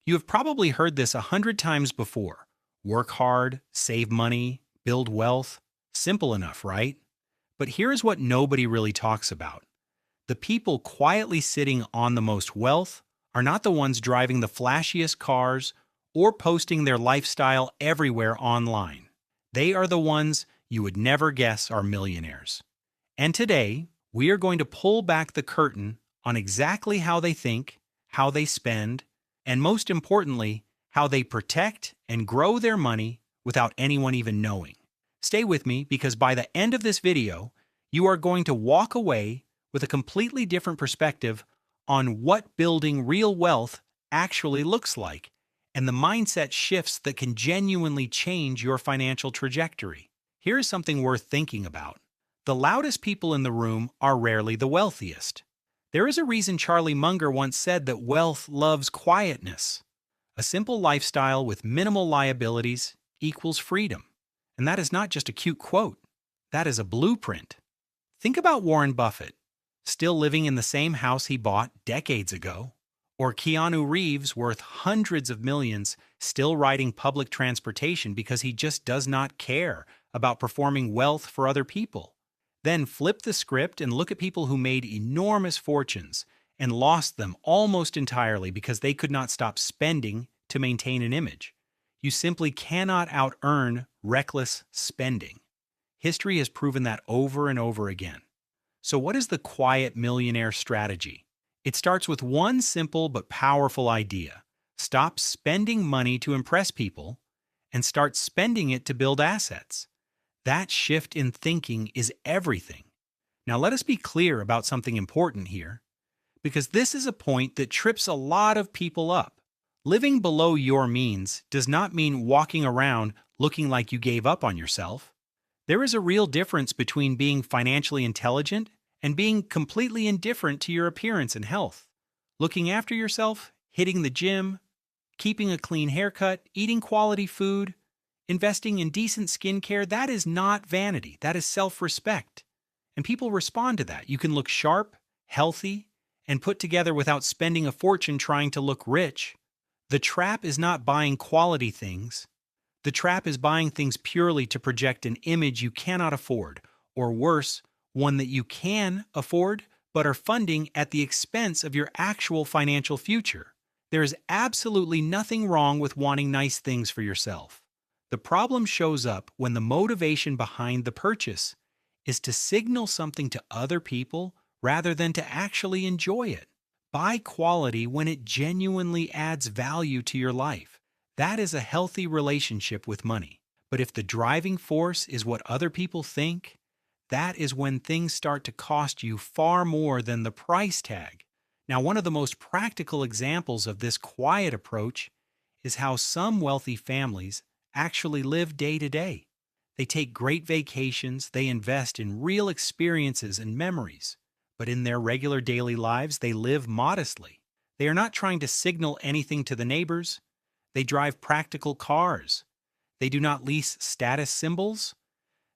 You have probably heard this 100 times before. Work hard, save money, build wealth. Simple enough, right? But here's what nobody really talks about. The people quietly sitting on the most wealth are not the ones driving the flashiest cars or posting their lifestyle everywhere online. They are the ones you would never guess are millionaires. And today, we are going to pull back the curtain on exactly how they think, how they spend, and most importantly, how they protect and grow their money without anyone even knowing. Stay with me because by the end of this video, you are going to walk away with a completely different perspective on what building real wealth actually looks like and the mindset shifts that can genuinely change your financial trajectory. Here's something worth thinking about. The loudest people in the room are rarely the wealthiest. There is a reason Charlie Munger once said that wealth loves quietness. A simple lifestyle with minimal liabilities equals freedom. And that is not just a cute quote. That is a blueprint. Think about Warren Buffett, still living in the same house he bought decades ago, or Keanu Reeves, worth hundreds of millions, still riding public transportation because he just does not care about performing wealth for other people. Then flip the script and look at people who made enormous fortunes and lost them almost entirely because they could not stop spending to maintain an image. You simply cannot out-earn reckless spending. History has proven that over and over again. So what is the quiet millionaire strategy? It starts with one simple but powerful idea. Stop spending money to impress people and start spending it to build assets. That shift in thinking is everything. Now let us be clear about something important here, because this is a point that trips a lot of people up. Living below your means does not mean walking around looking like you gave up on yourself. There is a real difference between being financially intelligent and being completely indifferent to your appearance and health. Looking after yourself, hitting the gym, keeping a clean haircut, eating quality food, investing in decent skincare, that is not vanity. That is self-respect. And people respond to that. You can look sharp, healthy, and put together without spending a fortune trying to look rich. The trap is not buying quality things. The trap is buying things purely to project an image you cannot afford, or worse, one that you can afford but are funding at the expense of your actual financial future. There is absolutely nothing wrong with wanting nice things for yourself. The problem shows up when the motivation behind the purchase is to signal something to other people rather than to actually enjoy it. Buy quality when it genuinely adds value to your life. That is a healthy relationship with money. But if the driving force is what other people think, that is when things start to cost you far more than the price tag. Now, one of the most practical examples of this quiet approach is how some wealthy families actually live day to day. They take great vacations, they invest in real experiences and memories. But in their regular daily lives, they live modestly. They are not trying to signal anything to the neighbors. They drive practical cars. They do not lease status symbols.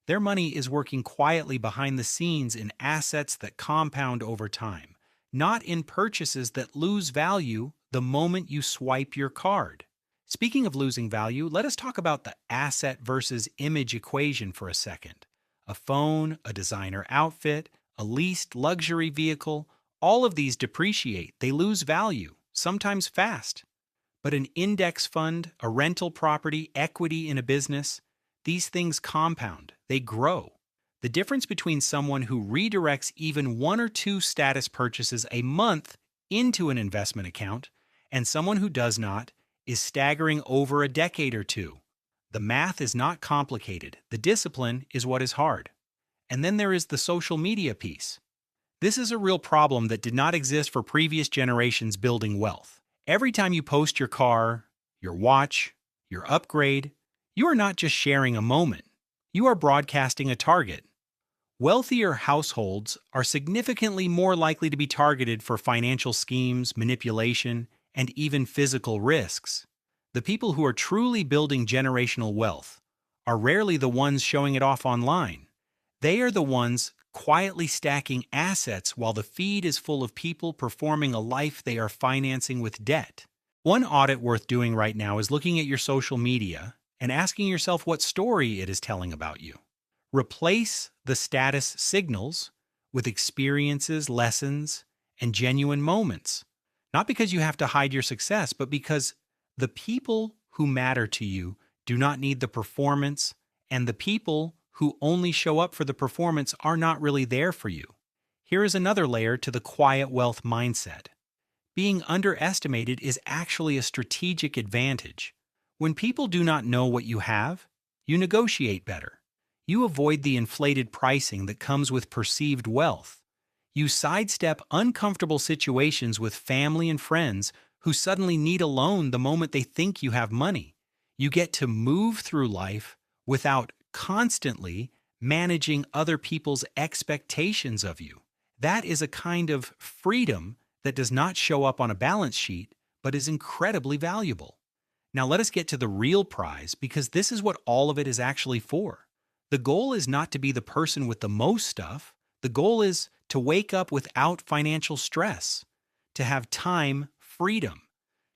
Their money is working quietly behind the scenes in assets that compound over time, not in purchases that lose value the moment you swipe your card. Speaking of losing value, let us talk about the asset versus image equation for a second. A phone, a designer outfit, a leased luxury vehicle, all of these depreciate. They lose value, sometimes fast. But an index fund, a rental property, equity in a business, these things compound, they grow. The difference between someone who redirects even one or two status purchases a month into an investment account and someone who does not is staggering over a decade or two. The math is not complicated. The discipline is what is hard. And then there is the social media piece. This is a real problem that did not exist for previous generations building wealth. Every time you post your car, your watch, your upgrade, you are not just sharing a moment. You are broadcasting a target. Wealthier households are significantly more likely to be targeted for financial schemes, manipulation, and even physical risks. The people who are truly building generational wealth are rarely the ones showing it off online. They are the ones quietly stacking assets while the feed is full of people performing a life they are financing with debt. One audit worth doing right now is looking at your social media and asking yourself what story it is telling about you. Replace the status signals with experiences, lessons, and genuine moments. Not because you have to hide your success, but because the people who matter to you do not need the performance, and the people who only show up for the performance are not really there for you. Here is another layer to the quiet wealth mindset. Being underestimated is actually a strategic advantage. When people do not know what you have, you negotiate better. You avoid the inflated pricing that comes with perceived wealth. You sidestep uncomfortable situations with family and friends who suddenly need a loan the moment they think you have money. You get to move through life without constantly managing other people's expectations of you. That is a kind of freedom that does not show up on a balance sheet, but is incredibly valuable. Now let us get to the real prize, because this is what all of it is actually for. The goal is not to be the person with the most stuff. The goal is to wake up without financial stress, to have time freedom,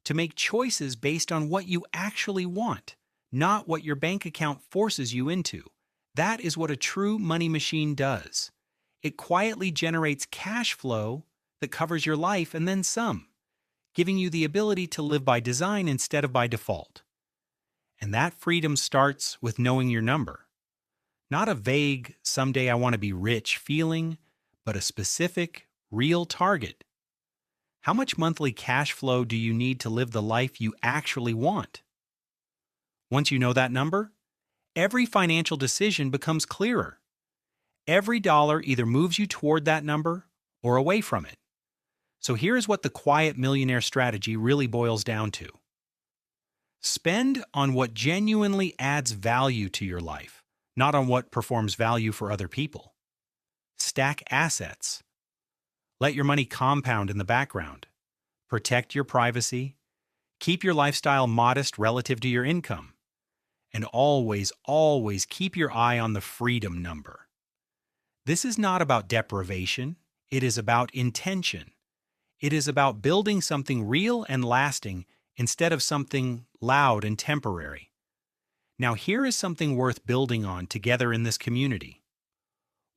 to make choices based on what you actually want, not what your bank account forces you into. That is what a true money machine does. It quietly generates cash flow that covers your life and then some, giving you the ability to live by design instead of by default. And that freedom starts with knowing your number. Not a vague, someday I want to be rich feeling, but a specific, real target. How much monthly cash flow do you need to live the life you actually want? Once you know that number, every financial decision becomes clearer. Every dollar either moves you toward that number or away from it. So here is what the quiet millionaire strategy really boils down to. Spend on what genuinely adds value to your life, not on what performs value for other people. Stack assets. Let your money compound in the background. Protect your privacy. Keep your lifestyle modest relative to your income. And always, always keep your eye on the freedom number. This is not about deprivation. It is about intention. It is about building something real and lasting instead of something loud and temporary. Now, here is something worth building on together in this community.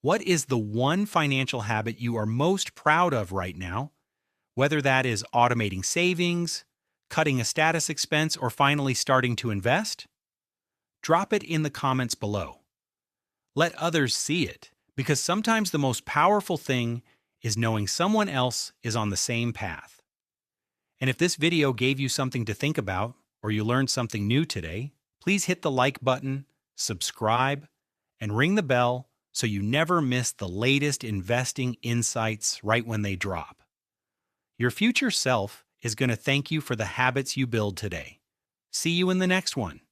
What is the one financial habit you are most proud of right now? Whether that is automating savings, cutting a status expense, or finally starting to invest? Drop it in the comments below. Let others see it, because sometimes the most powerful thing is knowing someone else is on the same path. And if this video gave you something to think about, or you learned something new today, please hit the like button, subscribe, and ring the bell so you never miss the latest investing insights right when they drop. Your future self is going to thank you for the habits you build today. See you in the next one.